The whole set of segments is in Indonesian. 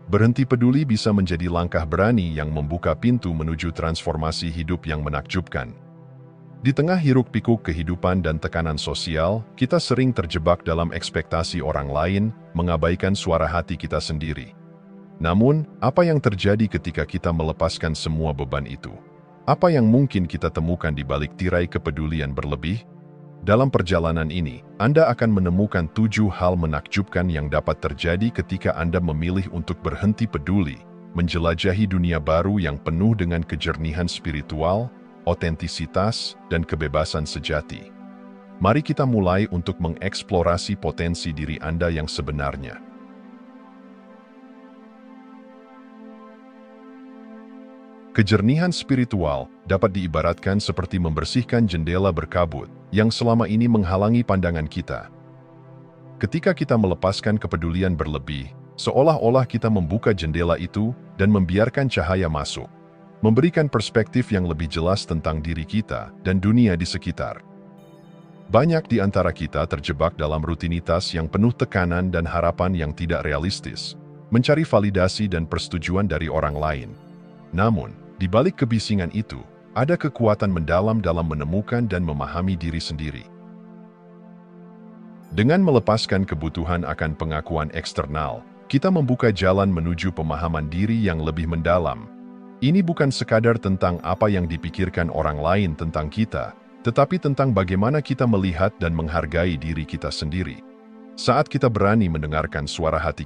Berhenti peduli bisa menjadi langkah berani yang membuka pintu menuju transformasi hidup yang menakjubkan. Di tengah hiruk-pikuk kehidupan dan tekanan sosial, kita sering terjebak dalam ekspektasi orang lain, mengabaikan suara hati kita sendiri. Namun, apa yang terjadi ketika kita melepaskan semua beban itu? Apa yang mungkin kita temukan di balik tirai kepedulian berlebih? Dalam perjalanan ini, Anda akan menemukan 7 hal menakjubkan yang dapat terjadi ketika Anda memilih untuk berhenti peduli, menjelajahi dunia baru yang penuh dengan kejernihan spiritual, otentisitas, dan kebebasan sejati. Mari kita mulai untuk mengeksplorasi potensi diri Anda yang sebenarnya. Kejernihan spiritual dapat diibaratkan seperti membersihkan jendela berkabut yang selama ini menghalangi pandangan kita. Ketika kita melepaskan kepedulian berlebih, seolah-olah kita membuka jendela itu dan membiarkan cahaya masuk, memberikan perspektif yang lebih jelas tentang diri kita dan dunia di sekitar. Banyak di antara kita terjebak dalam rutinitas yang penuh tekanan dan harapan yang tidak realistis, mencari validasi dan persetujuan dari orang lain. Namun, di balik kebisingan itu, ada kekuatan mendalam dalam menemukan dan memahami diri sendiri. Dengan melepaskan kebutuhan akan pengakuan eksternal, kita membuka jalan menuju pemahaman diri yang lebih mendalam. Ini bukan sekadar tentang apa yang dipikirkan orang lain tentang kita, tetapi tentang bagaimana kita melihat dan menghargai diri kita sendiri. Saat kita berani mendengarkan suara hati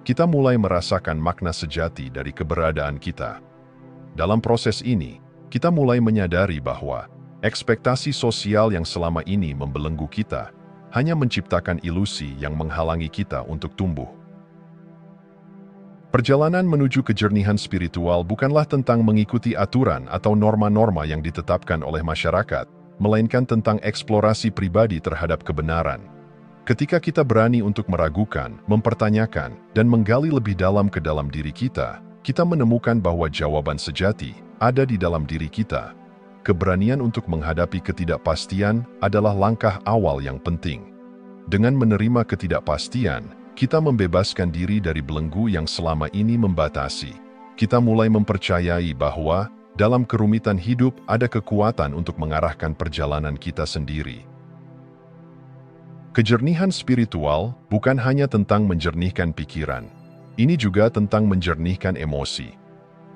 kita mulai merasakan makna sejati dari keberadaan kita. Dalam proses ini, kita mulai menyadari bahwa ekspektasi sosial yang selama ini membelenggu kita hanya menciptakan ilusi yang menghalangi kita untuk tumbuh. Perjalanan menuju kejernihan spiritual bukanlah tentang mengikuti aturan atau norma-norma yang ditetapkan oleh masyarakat, melainkan tentang eksplorasi pribadi terhadap kebenaran. Ketika kita berani untuk meragukan, mempertanyakan, dan menggali lebih dalam ke dalam diri kita menemukan bahwa jawaban sejati ada di dalam diri kita. Keberanian untuk menghadapi ketidakpastian adalah langkah awal yang penting. Dengan menerima ketidakpastian, kita membebaskan diri dari belenggu yang selama ini membatasi. Kita mulai mempercayai bahwa dalam kerumitan hidup ada kekuatan untuk mengarahkan perjalanan kita sendiri. Kejernihan spiritual bukan hanya tentang menjernihkan pikiran. Ini juga tentang menjernihkan emosi.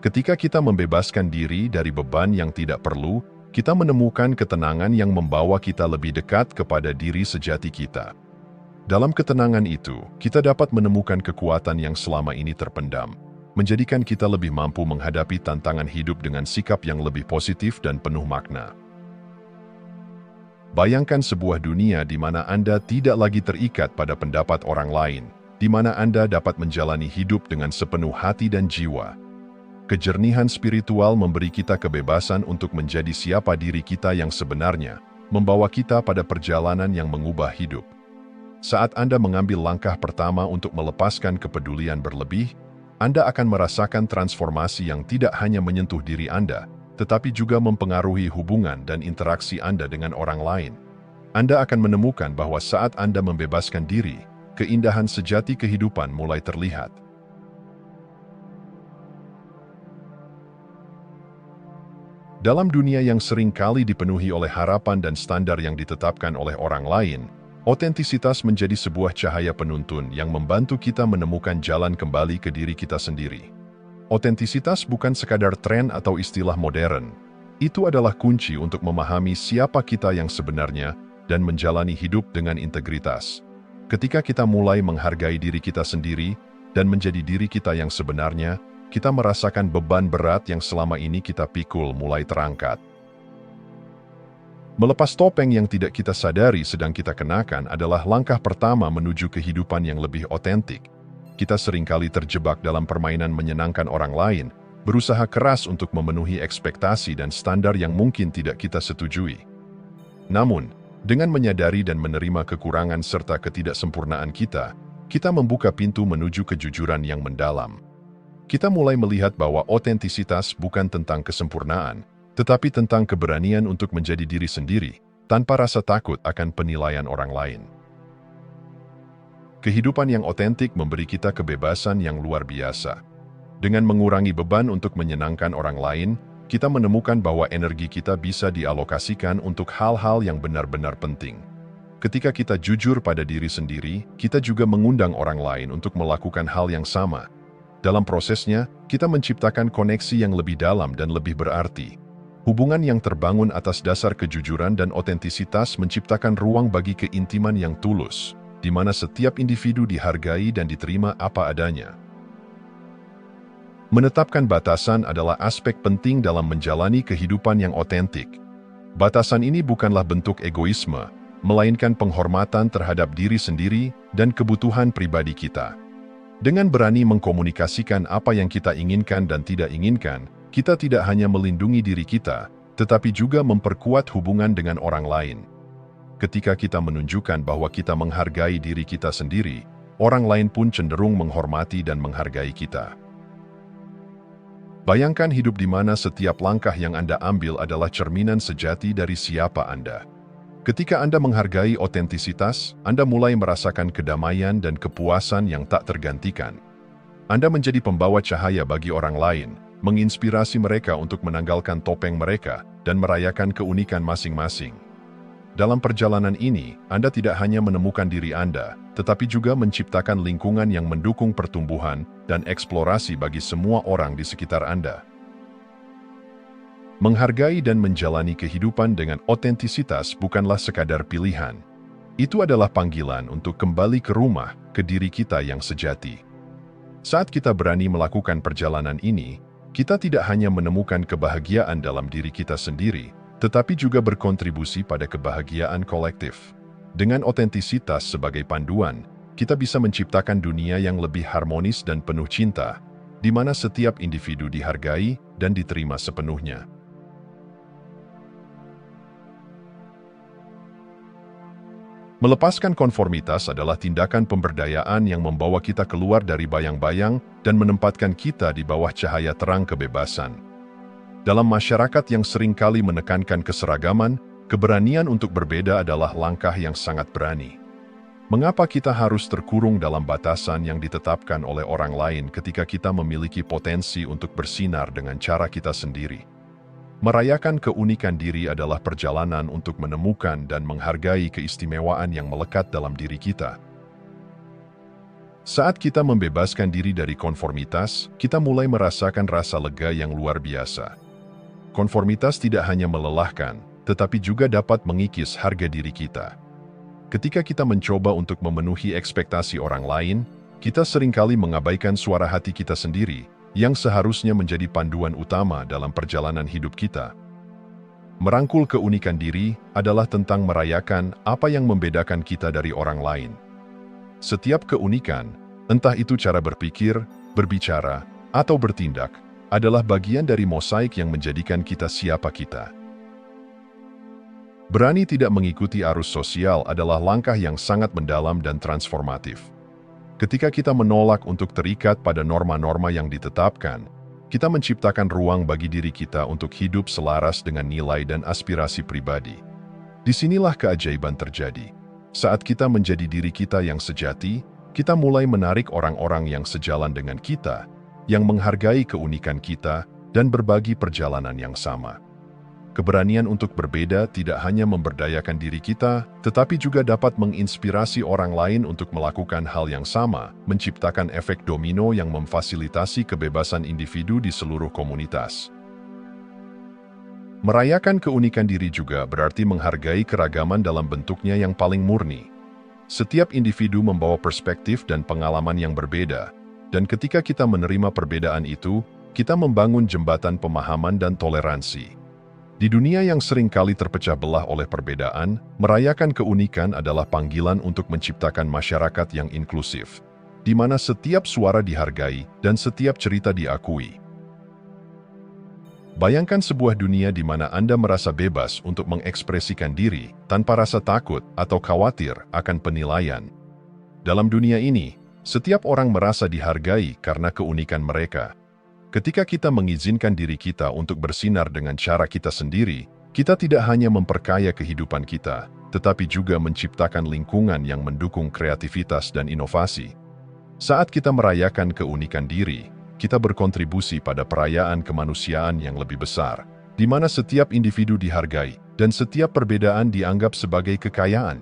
Ketika kita membebaskan diri dari beban yang tidak perlu, kita menemukan ketenangan yang membawa kita lebih dekat kepada diri sejati kita. Dalam ketenangan itu, kita dapat menemukan kekuatan yang selama ini terpendam, menjadikan kita lebih mampu menghadapi tantangan hidup dengan sikap yang lebih positif dan penuh makna. Bayangkan sebuah dunia di mana Anda tidak lagi terikat pada pendapat orang lain, di mana Anda dapat menjalani hidup dengan sepenuh hati dan jiwa. Kejernihan spiritual memberi kita kebebasan untuk menjadi siapa diri kita yang sebenarnya, membawa kita pada perjalanan yang mengubah hidup. Saat Anda mengambil langkah pertama untuk melepaskan kepedulian berlebih, Anda akan merasakan transformasi yang tidak hanya menyentuh diri Anda, tetapi juga mempengaruhi hubungan dan interaksi Anda dengan orang lain. Anda akan menemukan bahwa saat Anda membebaskan diri, keindahan sejati kehidupan mulai terlihat. Dalam dunia yang sering kali dipenuhi oleh harapan dan standar yang ditetapkan oleh orang lain, otentisitas menjadi sebuah cahaya penuntun yang membantu kita menemukan jalan kembali ke diri kita sendiri. Otentisitas bukan sekadar tren atau istilah modern. Itu adalah kunci untuk memahami siapa kita yang sebenarnya dan menjalani hidup dengan integritas. Ketika kita mulai menghargai diri kita sendiri dan menjadi diri kita yang sebenarnya, kita merasakan beban berat yang selama ini kita pikul mulai terangkat. Melepas topeng yang tidak kita sadari sedang kita kenakan adalah langkah pertama menuju kehidupan yang lebih otentik. Kita seringkali terjebak dalam permainan menyenangkan orang lain, berusaha keras untuk memenuhi ekspektasi dan standar yang mungkin tidak kita setujui. Namun, dengan menyadari dan menerima kekurangan serta ketidaksempurnaan kita membuka pintu menuju kejujuran yang mendalam. Kita mulai melihat bahwa otentisitas bukan tentang kesempurnaan, tetapi tentang keberanian untuk menjadi diri sendiri, tanpa rasa takut akan penilaian orang lain. Kehidupan yang otentik memberi kita kebebasan yang luar biasa. Dengan mengurangi beban untuk menyenangkan orang lain, kita menemukan bahwa energi kita bisa dialokasikan untuk hal-hal yang benar-benar penting. Ketika kita jujur pada diri sendiri, kita juga mengundang orang lain untuk melakukan hal yang sama. Dalam prosesnya, kita menciptakan koneksi yang lebih dalam dan lebih berarti. Hubungan yang terbangun atas dasar kejujuran dan otentisitas menciptakan ruang bagi keintiman yang tulus, di mana setiap individu dihargai dan diterima apa adanya. Menetapkan batasan adalah aspek penting dalam menjalani kehidupan yang otentik. Batasan ini bukanlah bentuk egoisme, melainkan penghormatan terhadap diri sendiri dan kebutuhan pribadi kita. Dengan berani mengkomunikasikan apa yang kita inginkan dan tidak inginkan, kita tidak hanya melindungi diri kita, tetapi juga memperkuat hubungan dengan orang lain. Ketika kita menunjukkan bahwa kita menghargai diri kita sendiri, orang lain pun cenderung menghormati dan menghargai kita. Bayangkan hidup di mana setiap langkah yang Anda ambil adalah cerminan sejati dari siapa Anda. Ketika Anda menghargai otentisitas, Anda mulai merasakan kedamaian dan kepuasan yang tak tergantikan. Anda menjadi pembawa cahaya bagi orang lain, menginspirasi mereka untuk menanggalkan topeng mereka dan merayakan keunikan masing-masing. Dalam perjalanan ini, Anda tidak hanya menemukan diri Anda, tetapi juga menciptakan lingkungan yang mendukung pertumbuhan dan eksplorasi bagi semua orang di sekitar Anda. Menghargai dan menjalani kehidupan dengan otentisitas bukanlah sekadar pilihan. Itu adalah panggilan untuk kembali ke rumah, ke diri kita yang sejati. Saat kita berani melakukan perjalanan ini, kita tidak hanya menemukan kebahagiaan dalam diri kita sendiri, tetapi juga berkontribusi pada kebahagiaan kolektif. Dengan otentisitas sebagai panduan, kita bisa menciptakan dunia yang lebih harmonis dan penuh cinta, di mana setiap individu dihargai dan diterima sepenuhnya. Melepaskan konformitas adalah tindakan pemberdayaan yang membawa kita keluar dari bayang-bayang dan menempatkan kita di bawah cahaya terang kebebasan. Dalam masyarakat yang seringkali menekankan keseragaman, keberanian untuk berbeda adalah langkah yang sangat berani. Mengapa kita harus terkurung dalam batasan yang ditetapkan oleh orang lain ketika kita memiliki potensi untuk bersinar dengan cara kita sendiri? Merayakan keunikan diri adalah perjalanan untuk menemukan dan menghargai keistimewaan yang melekat dalam diri kita. Saat kita membebaskan diri dari konformitas, kita mulai merasakan rasa lega yang luar biasa. Konformitas tidak hanya melelahkan, tetapi juga dapat mengikis harga diri kita. Ketika kita mencoba untuk memenuhi ekspektasi orang lain, kita seringkali mengabaikan suara hati kita sendiri, yang seharusnya menjadi panduan utama dalam perjalanan hidup kita. Merangkul keunikan diri adalah tentang merayakan apa yang membedakan kita dari orang lain. Setiap keunikan, entah itu cara berpikir, berbicara, atau bertindak, adalah bagian dari mosaik yang menjadikan kita siapa kita. Berani tidak mengikuti arus sosial adalah langkah yang sangat mendalam dan transformatif. Ketika kita menolak untuk terikat pada norma-norma yang ditetapkan, kita menciptakan ruang bagi diri kita untuk hidup selaras dengan nilai dan aspirasi pribadi. Disinilah keajaiban terjadi. Saat kita menjadi diri kita yang sejati, kita mulai menarik orang-orang yang sejalan dengan kita, yang menghargai keunikan kita, dan berbagi perjalanan yang sama. Keberanian untuk berbeda tidak hanya memberdayakan diri kita, tetapi juga dapat menginspirasi orang lain untuk melakukan hal yang sama, menciptakan efek domino yang memfasilitasi kebebasan individu di seluruh komunitas. Merayakan keunikan diri juga berarti menghargai keragaman dalam bentuknya yang paling murni. Setiap individu membawa perspektif dan pengalaman yang berbeda, dan ketika kita menerima perbedaan itu, kita membangun jembatan pemahaman dan toleransi. Di dunia yang sering kali terpecah belah oleh perbedaan, merayakan keunikan adalah panggilan untuk menciptakan masyarakat yang inklusif, di mana setiap suara dihargai dan setiap cerita diakui. Bayangkan sebuah dunia di mana Anda merasa bebas untuk mengekspresikan diri tanpa rasa takut atau khawatir akan penilaian. Dalam dunia ini, setiap orang merasa dihargai karena keunikan mereka. Ketika kita mengizinkan diri kita untuk bersinar dengan cara kita sendiri, Kita tidak hanya memperkaya kehidupan kita, tetapi juga menciptakan lingkungan yang mendukung kreativitas dan inovasi. Saat kita merayakan keunikan diri, kita berkontribusi pada perayaan kemanusiaan yang lebih besar, di mana setiap individu dihargai dan setiap perbedaan dianggap sebagai kekayaan.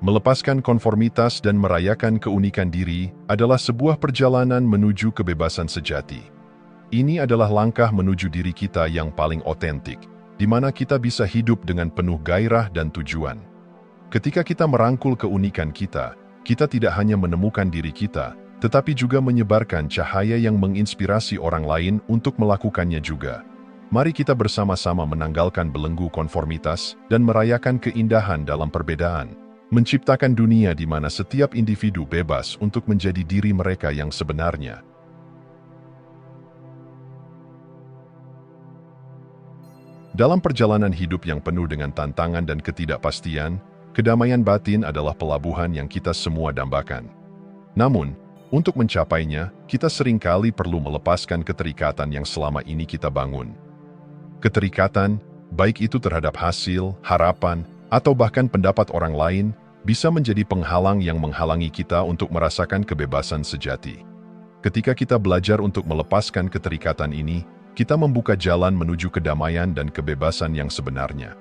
Melepaskan konformitas dan merayakan keunikan diri adalah sebuah perjalanan menuju kebebasan sejati. Ini adalah langkah menuju diri kita yang paling otentik, di mana kita bisa hidup dengan penuh gairah dan tujuan. Ketika kita merangkul keunikan kita, kita tidak hanya menemukan diri kita, tetapi juga menyebarkan cahaya yang menginspirasi orang lain untuk melakukannya juga. Mari kita bersama-sama menanggalkan belenggu konformitas dan merayakan keindahan dalam perbedaan. Menciptakan dunia di mana setiap individu bebas untuk menjadi diri mereka yang sebenarnya. Dalam perjalanan hidup yang penuh dengan tantangan dan ketidakpastian, kedamaian batin adalah pelabuhan yang kita semua dambakan. Namun, untuk mencapainya, kita seringkali perlu melepaskan keterikatan yang selama ini kita bangun. Keterikatan, baik itu terhadap hasil, harapan, atau bahkan pendapat orang lain, bisa menjadi penghalang yang menghalangi kita untuk merasakan kebebasan sejati. Ketika kita belajar untuk melepaskan keterikatan ini, kita membuka jalan menuju kedamaian dan kebebasan yang sebenarnya.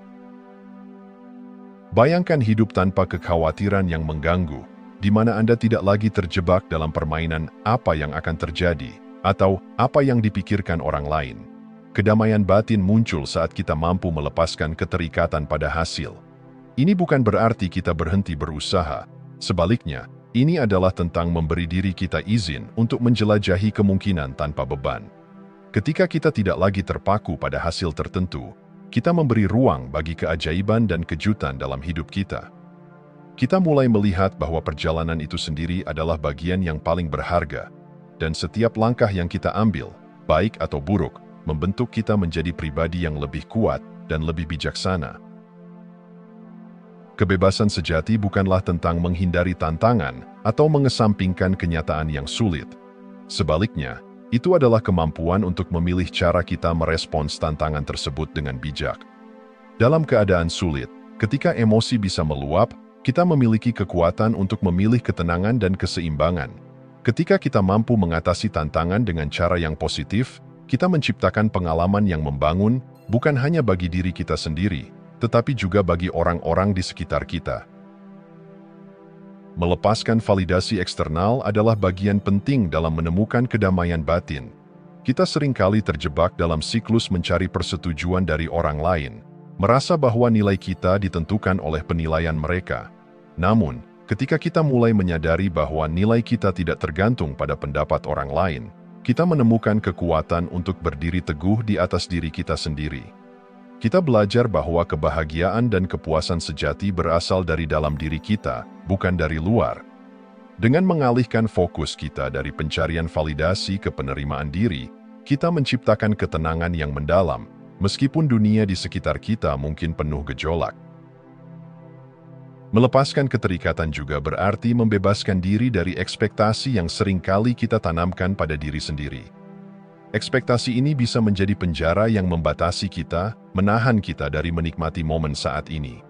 Bayangkan hidup tanpa kekhawatiran yang mengganggu, di mana Anda tidak lagi terjebak dalam permainan apa yang akan terjadi, atau apa yang dipikirkan orang lain. Kedamaian batin muncul saat kita mampu melepaskan keterikatan pada hasil. Ini bukan berarti kita berhenti berusaha. Sebaliknya, ini adalah tentang memberi diri kita izin untuk menjelajahi kemungkinan tanpa beban. Ketika kita tidak lagi terpaku pada hasil tertentu, kita memberi ruang bagi keajaiban dan kejutan dalam hidup kita. Kita mulai melihat bahwa perjalanan itu sendiri adalah bagian yang paling berharga, dan setiap langkah yang kita ambil, baik atau buruk, membentuk kita menjadi pribadi yang lebih kuat dan lebih bijaksana. Kebebasan sejati bukanlah tentang menghindari tantangan atau mengesampingkan kenyataan yang sulit. Sebaliknya, itu adalah kemampuan untuk memilih cara kita merespons tantangan tersebut dengan bijak. Dalam keadaan sulit, ketika emosi bisa meluap, kita memiliki kekuatan untuk memilih ketenangan dan keseimbangan. Ketika kita mampu mengatasi tantangan dengan cara yang positif, kita menciptakan pengalaman yang membangun, bukan hanya bagi diri kita sendiri, tetapi juga bagi orang-orang di sekitar kita. Melepaskan validasi eksternal adalah bagian penting dalam menemukan kedamaian batin. Kita seringkali terjebak dalam siklus mencari persetujuan dari orang lain, merasa bahwa nilai kita ditentukan oleh penilaian mereka. Namun, ketika kita mulai menyadari bahwa nilai kita tidak tergantung pada pendapat orang lain, kita menemukan kekuatan untuk berdiri teguh di atas diri kita sendiri. Kita belajar bahwa kebahagiaan dan kepuasan sejati berasal dari dalam diri kita, bukan dari luar. Dengan mengalihkan fokus kita dari pencarian validasi ke penerimaan diri, kita menciptakan ketenangan yang mendalam, meskipun dunia di sekitar kita mungkin penuh gejolak. Melepaskan keterikatan juga berarti membebaskan diri dari ekspektasi yang seringkali kita tanamkan pada diri sendiri. Ekspektasi ini bisa menjadi penjara yang membatasi kita, menahan kita dari menikmati momen saat ini.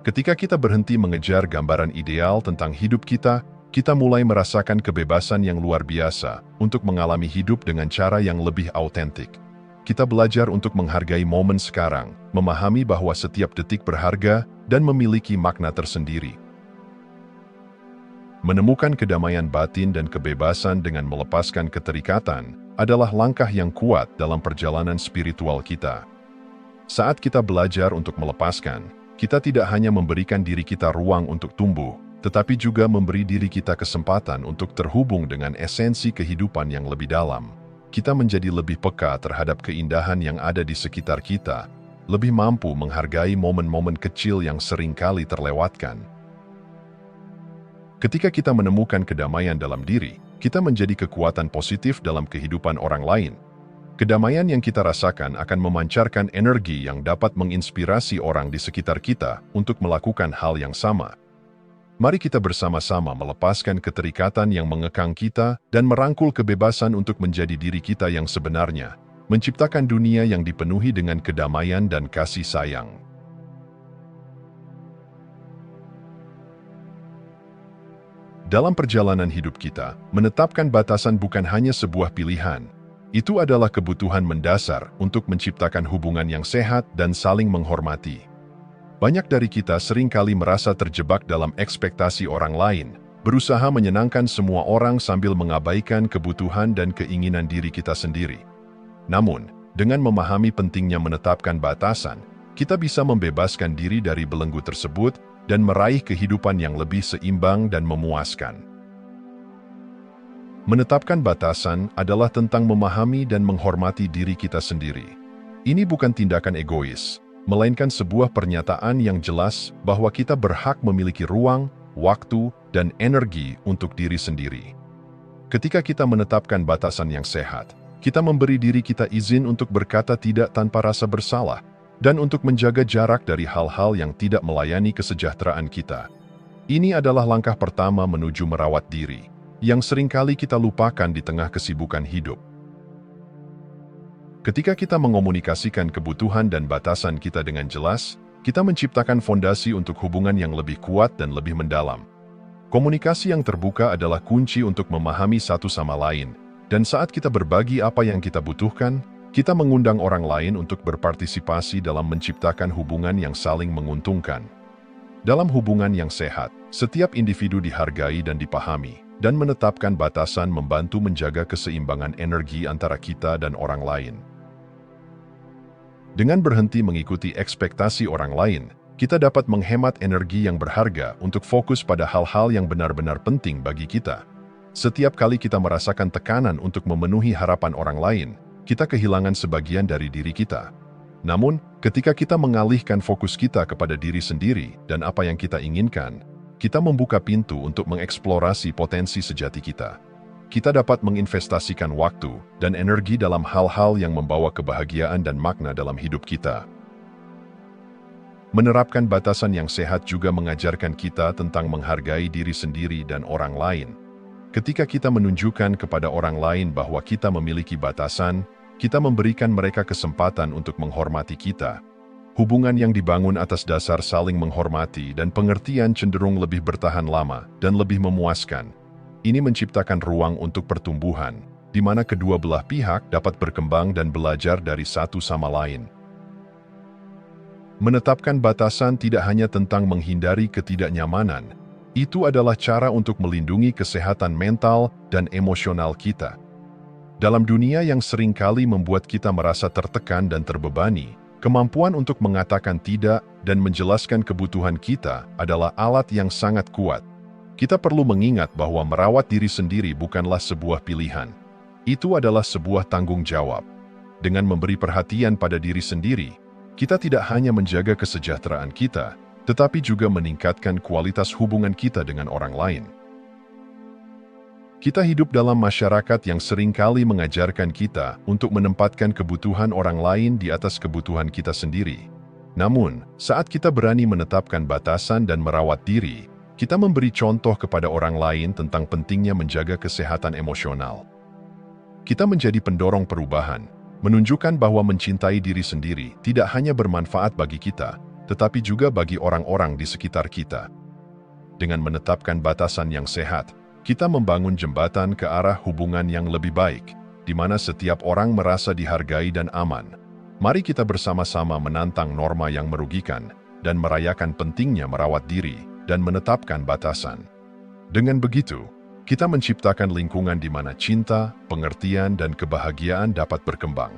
Ketika kita berhenti mengejar gambaran ideal tentang hidup kita, kita mulai merasakan kebebasan yang luar biasa untuk mengalami hidup dengan cara yang lebih autentik. Kita belajar untuk menghargai momen sekarang, memahami bahwa setiap detik berharga dan memiliki makna tersendiri. Menemukan kedamaian batin dan kebebasan dengan melepaskan keterikatan adalah langkah yang kuat dalam perjalanan spiritual kita. Saat kita belajar untuk melepaskan, kita tidak hanya memberikan diri kita ruang untuk tumbuh, tetapi juga memberi diri kita kesempatan untuk terhubung dengan esensi kehidupan yang lebih dalam. Kita menjadi lebih peka terhadap keindahan yang ada di sekitar kita, lebih mampu menghargai momen-momen kecil yang seringkali terlewatkan. Ketika kita menemukan kedamaian dalam diri, kita menjadi kekuatan positif dalam kehidupan orang lain. Kedamaian yang kita rasakan akan memancarkan energi yang dapat menginspirasi orang di sekitar kita untuk melakukan hal yang sama. Mari kita bersama-sama melepaskan keterikatan yang mengekang kita dan merangkul kebebasan untuk menjadi diri kita yang sebenarnya. menciptakan dunia yang dipenuhi dengan kedamaian dan kasih sayang. Dalam perjalanan hidup kita, menetapkan batasan bukan hanya sebuah pilihan. Itu adalah kebutuhan mendasar untuk menciptakan hubungan yang sehat dan saling menghormati. Banyak dari kita seringkali merasa terjebak dalam ekspektasi orang lain, berusaha menyenangkan semua orang sambil mengabaikan kebutuhan dan keinginan diri kita sendiri. Namun, dengan memahami pentingnya menetapkan batasan, kita bisa membebaskan diri dari belenggu tersebut dan meraih kehidupan yang lebih seimbang dan memuaskan. Menetapkan batasan adalah tentang memahami dan menghormati diri kita sendiri. Ini bukan tindakan egois, melainkan sebuah pernyataan yang jelas bahwa kita berhak memiliki ruang, waktu, dan energi untuk diri sendiri. Ketika kita menetapkan batasan yang sehat, kita memberi diri kita izin untuk berkata tidak tanpa rasa bersalah, dan untuk menjaga jarak dari hal-hal yang tidak melayani kesejahteraan kita. Ini adalah langkah pertama menuju merawat diri, yang seringkali kita lupakan di tengah kesibukan hidup. Ketika kita mengomunikasikan kebutuhan dan batasan kita dengan jelas, kita menciptakan fondasi untuk hubungan yang lebih kuat dan lebih mendalam. Komunikasi yang terbuka adalah kunci untuk memahami satu sama lain, dan saat kita berbagi apa yang kita butuhkan, kita mengundang orang lain untuk berpartisipasi dalam menciptakan hubungan yang saling menguntungkan. Dalam hubungan yang sehat, setiap individu dihargai dan dipahami, dan menetapkan batasan membantu menjaga keseimbangan energi antara kita dan orang lain. Dengan berhenti mengikuti ekspektasi orang lain, kita dapat menghemat energi yang berharga untuk fokus pada hal-hal yang benar-benar penting bagi kita. Setiap kali kita merasakan tekanan untuk memenuhi harapan orang lain, kita kehilangan sebagian dari diri kita. Namun, ketika kita mengalihkan fokus kita kepada diri sendiri dan apa yang kita inginkan, kita membuka pintu untuk mengeksplorasi potensi sejati kita. Kita dapat menginvestasikan waktu dan energi dalam hal-hal yang membawa kebahagiaan dan makna dalam hidup kita. Menerapkan batasan yang sehat juga mengajarkan kita tentang menghargai diri sendiri dan orang lain. Ketika kita menunjukkan kepada orang lain bahwa kita memiliki batasan, kita memberikan mereka kesempatan untuk menghormati kita. Hubungan yang dibangun atas dasar saling menghormati dan pengertian cenderung lebih bertahan lama dan lebih memuaskan. Ini menciptakan ruang untuk pertumbuhan, di mana kedua belah pihak dapat berkembang dan belajar dari satu sama lain. Menetapkan batasan tidak hanya tentang menghindari ketidaknyamanan, itu adalah cara untuk melindungi kesehatan mental dan emosional kita. Dalam dunia yang seringkali membuat kita merasa tertekan dan terbebani, kemampuan untuk mengatakan tidak dan menjelaskan kebutuhan kita adalah alat yang sangat kuat. Kita perlu mengingat bahwa merawat diri sendiri bukanlah sebuah pilihan. Itu adalah sebuah tanggung jawab. Dengan memberi perhatian pada diri sendiri, kita tidak hanya menjaga kesejahteraan kita, tetapi juga meningkatkan kualitas hubungan kita dengan orang lain. Kita hidup dalam masyarakat yang seringkali mengajarkan kita untuk menempatkan kebutuhan orang lain di atas kebutuhan kita sendiri. Namun, saat kita berani menetapkan batasan dan merawat diri, kita memberi contoh kepada orang lain tentang pentingnya menjaga kesehatan emosional. Kita menjadi pendorong perubahan, menunjukkan bahwa mencintai diri sendiri tidak hanya bermanfaat bagi kita, tetapi juga bagi orang-orang di sekitar kita. Dengan menetapkan batasan yang sehat, kita membangun jembatan ke arah hubungan yang lebih baik, di mana setiap orang merasa dihargai dan aman. Mari kita bersama-sama menantang norma yang merugikan dan merayakan pentingnya merawat diri dan menetapkan batasan. Dengan begitu, kita menciptakan lingkungan di mana cinta, pengertian, dan kebahagiaan dapat berkembang.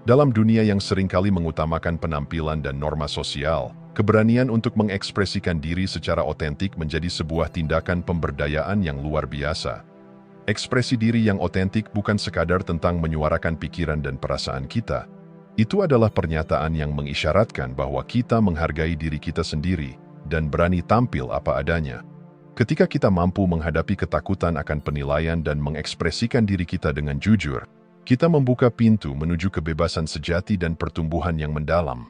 Dalam dunia yang seringkali mengutamakan penampilan dan norma sosial, keberanian untuk mengekspresikan diri secara otentik menjadi sebuah tindakan pemberdayaan yang luar biasa. Ekspresi diri yang otentik bukan sekadar tentang menyuarakan pikiran dan perasaan kita. Itu adalah pernyataan yang mengisyaratkan bahwa kita menghargai diri kita sendiri dan berani tampil apa adanya. Ketika kita mampu menghadapi ketakutan akan penilaian dan mengekspresikan diri kita dengan jujur, kita membuka pintu menuju kebebasan sejati dan pertumbuhan yang mendalam.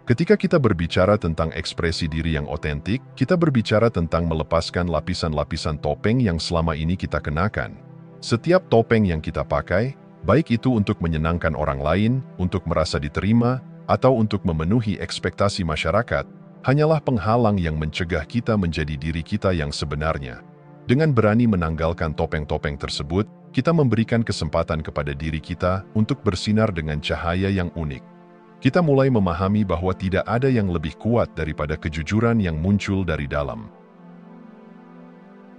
Ketika kita berbicara tentang ekspresi diri yang otentik, kita berbicara tentang melepaskan lapisan-lapisan topeng yang selama ini kita kenakan. Setiap topeng yang kita pakai, baik itu untuk menyenangkan orang lain, untuk merasa diterima, atau untuk memenuhi ekspektasi masyarakat, hanyalah penghalang yang mencegah kita menjadi diri kita yang sebenarnya. Dengan berani menanggalkan topeng-topeng tersebut, kita memberikan kesempatan kepada diri kita untuk bersinar dengan cahaya yang unik. Kita mulai memahami bahwa tidak ada yang lebih kuat daripada kejujuran yang muncul dari dalam.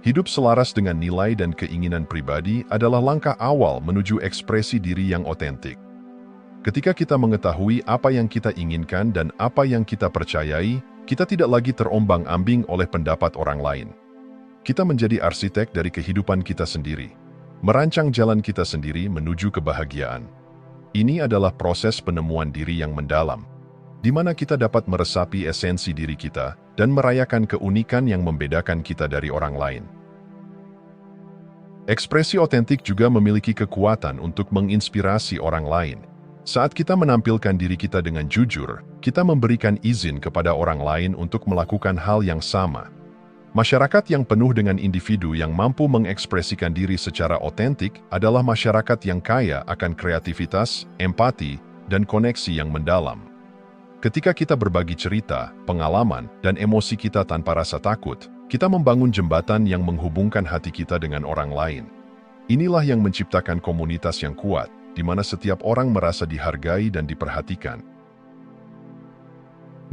Hidup selaras dengan nilai dan keinginan pribadi adalah langkah awal menuju ekspresi diri yang otentik. Ketika kita mengetahui apa yang kita inginkan dan apa yang kita percayai, kita tidak lagi terombang-ambing oleh pendapat orang lain. Kita menjadi arsitek dari kehidupan kita sendiri, merancang jalan kita sendiri menuju kebahagiaan. Ini adalah proses penemuan diri yang mendalam, di mana kita dapat meresapi esensi diri kita dan merayakan keunikan yang membedakan kita dari orang lain. Ekspresi otentik juga memiliki kekuatan untuk menginspirasi orang lain. Saat kita menampilkan diri kita dengan jujur, kita memberikan izin kepada orang lain untuk melakukan hal yang sama. Masyarakat yang penuh dengan individu yang mampu mengekspresikan diri secara otentik adalah masyarakat yang kaya akan kreativitas, empati, dan koneksi yang mendalam. Ketika kita berbagi cerita, pengalaman, dan emosi kita tanpa rasa takut, kita membangun jembatan yang menghubungkan hati kita dengan orang lain. Inilah yang menciptakan komunitas yang kuat, di mana setiap orang merasa dihargai dan diperhatikan.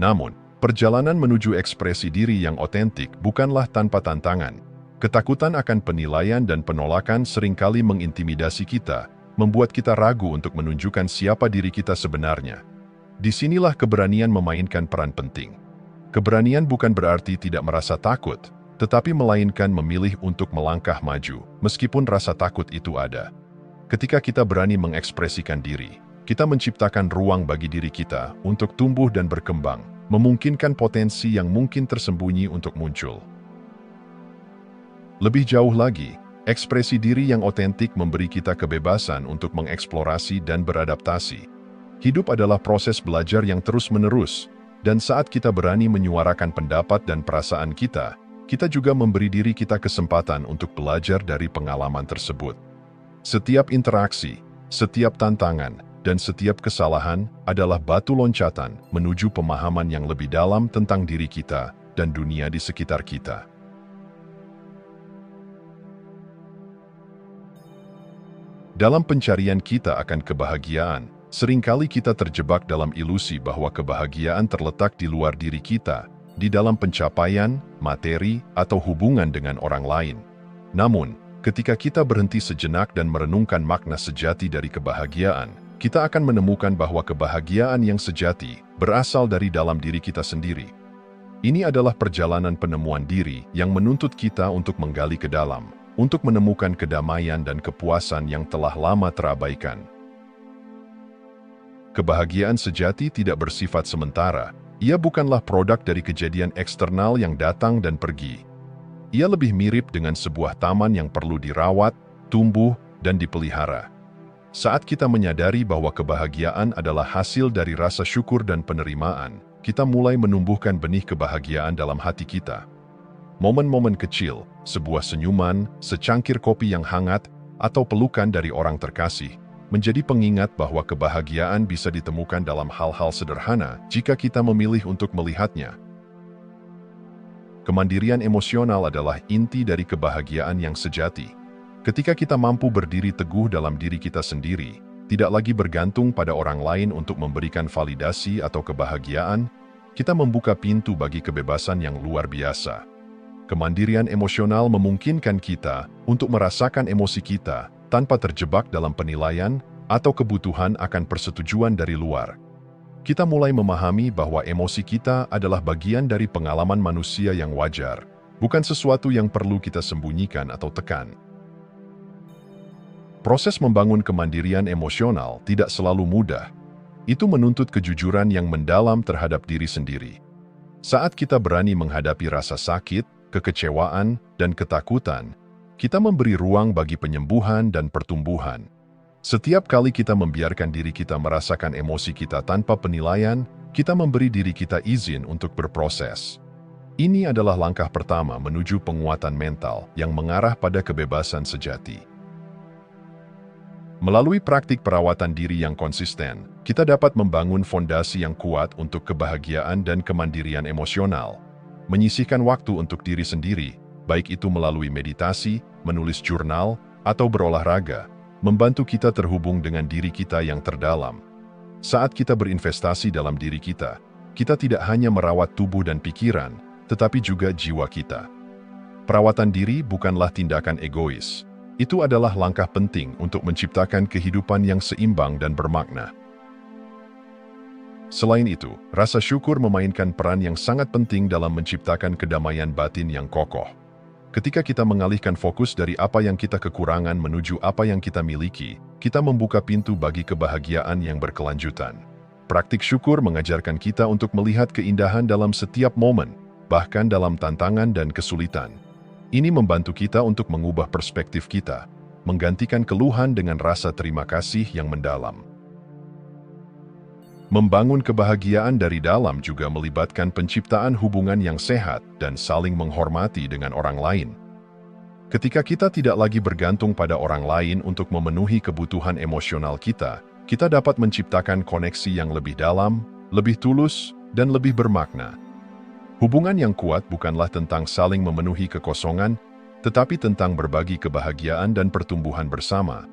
Namun, perjalanan menuju ekspresi diri yang otentik bukanlah tanpa tantangan. Ketakutan akan penilaian dan penolakan seringkali mengintimidasi kita, membuat kita ragu untuk menunjukkan siapa diri kita sebenarnya. Disinilah keberanian memainkan peran penting. Keberanian bukan berarti tidak merasa takut, tetapi melainkan memilih untuk melangkah maju, meskipun rasa takut itu ada. Ketika kita berani mengekspresikan diri, kita menciptakan ruang bagi diri kita untuk tumbuh dan berkembang, memungkinkan potensi yang mungkin tersembunyi untuk muncul. Lebih jauh lagi, ekspresi diri yang otentik memberi kita kebebasan untuk mengeksplorasi dan beradaptasi. Hidup adalah proses belajar yang terus-menerus, dan saat kita berani menyuarakan pendapat dan perasaan kita, kita juga memberi diri kita kesempatan untuk belajar dari pengalaman tersebut. Setiap interaksi, setiap tantangan, dan setiap kesalahan adalah batu loncatan menuju pemahaman yang lebih dalam tentang diri kita dan dunia di sekitar kita. Dalam pencarian kita akan kebahagiaan, seringkali kita terjebak dalam ilusi bahwa kebahagiaan terletak di luar diri kita, di dalam pencapaian, materi, atau hubungan dengan orang lain. Namun, ketika kita berhenti sejenak dan merenungkan makna sejati dari kebahagiaan, kita akan menemukan bahwa kebahagiaan yang sejati berasal dari dalam diri kita sendiri. Ini adalah perjalanan penemuan diri yang menuntut kita untuk menggali ke dalam, untuk menemukan kedamaian dan kepuasan yang telah lama terabaikan. Kebahagiaan sejati tidak bersifat sementara. Ia bukanlah produk dari kejadian eksternal yang datang dan pergi. Ia lebih mirip dengan sebuah taman yang perlu dirawat, tumbuh, dan dipelihara. Saat kita menyadari bahwa kebahagiaan adalah hasil dari rasa syukur dan penerimaan, kita mulai menumbuhkan benih kebahagiaan dalam hati kita. Momen-momen kecil, sebuah senyuman, secangkir kopi yang hangat, atau pelukan dari orang terkasih, menjadi pengingat bahwa kebahagiaan bisa ditemukan dalam hal-hal sederhana jika kita memilih untuk melihatnya. Kemandirian emosional adalah inti dari kebahagiaan yang sejati. Ketika kita mampu berdiri teguh dalam diri kita sendiri, tidak lagi bergantung pada orang lain untuk memberikan validasi atau kebahagiaan, kita membuka pintu bagi kebebasan yang luar biasa. Kemandirian emosional memungkinkan kita untuk merasakan emosi kita tanpa terjebak dalam penilaian atau kebutuhan akan persetujuan dari luar. Kita mulai memahami bahwa emosi kita adalah bagian dari pengalaman manusia yang wajar, bukan sesuatu yang perlu kita sembunyikan atau tekan. Proses membangun kemandirian emosional tidak selalu mudah. Itu menuntut kejujuran yang mendalam terhadap diri sendiri. Saat kita berani menghadapi rasa sakit, kekecewaan, dan ketakutan, kita memberi ruang bagi penyembuhan dan pertumbuhan. Setiap kali kita membiarkan diri kita merasakan emosi kita tanpa penilaian, Kita memberi diri kita izin untuk berproses. Ini adalah langkah pertama menuju penguatan mental yang mengarah pada kebebasan sejati. Melalui praktik perawatan diri yang konsisten, kita dapat membangun fondasi yang kuat untuk kebahagiaan dan kemandirian emosional. Menyisihkan waktu untuk diri sendiri, baik itu melalui meditasi, menulis jurnal, atau berolahraga, membantu kita terhubung dengan diri kita yang terdalam. Saat kita berinvestasi dalam diri kita tidak hanya merawat tubuh dan pikiran, tetapi juga jiwa kita. Perawatan diri bukanlah tindakan egois. Itu adalah langkah penting untuk menciptakan kehidupan yang seimbang dan bermakna. Selain itu, rasa syukur memainkan peran yang sangat penting dalam menciptakan kedamaian batin yang kokoh. Ketika kita mengalihkan fokus dari apa yang kita kekurangan menuju apa yang kita miliki, kita membuka pintu bagi kebahagiaan yang berkelanjutan. Praktik syukur mengajarkan kita untuk melihat keindahan dalam setiap momen, bahkan dalam tantangan dan kesulitan. Ini membantu kita untuk mengubah perspektif kita, menggantikan keluhan dengan rasa terima kasih yang mendalam. Membangun kebahagiaan dari dalam juga melibatkan penciptaan hubungan yang sehat dan saling menghormati dengan orang lain. Ketika kita tidak lagi bergantung pada orang lain untuk memenuhi kebutuhan emosional kita dapat menciptakan koneksi yang lebih dalam, lebih tulus, dan lebih bermakna. Hubungan yang kuat bukanlah tentang saling memenuhi kekosongan, tetapi tentang berbagi kebahagiaan dan pertumbuhan bersama.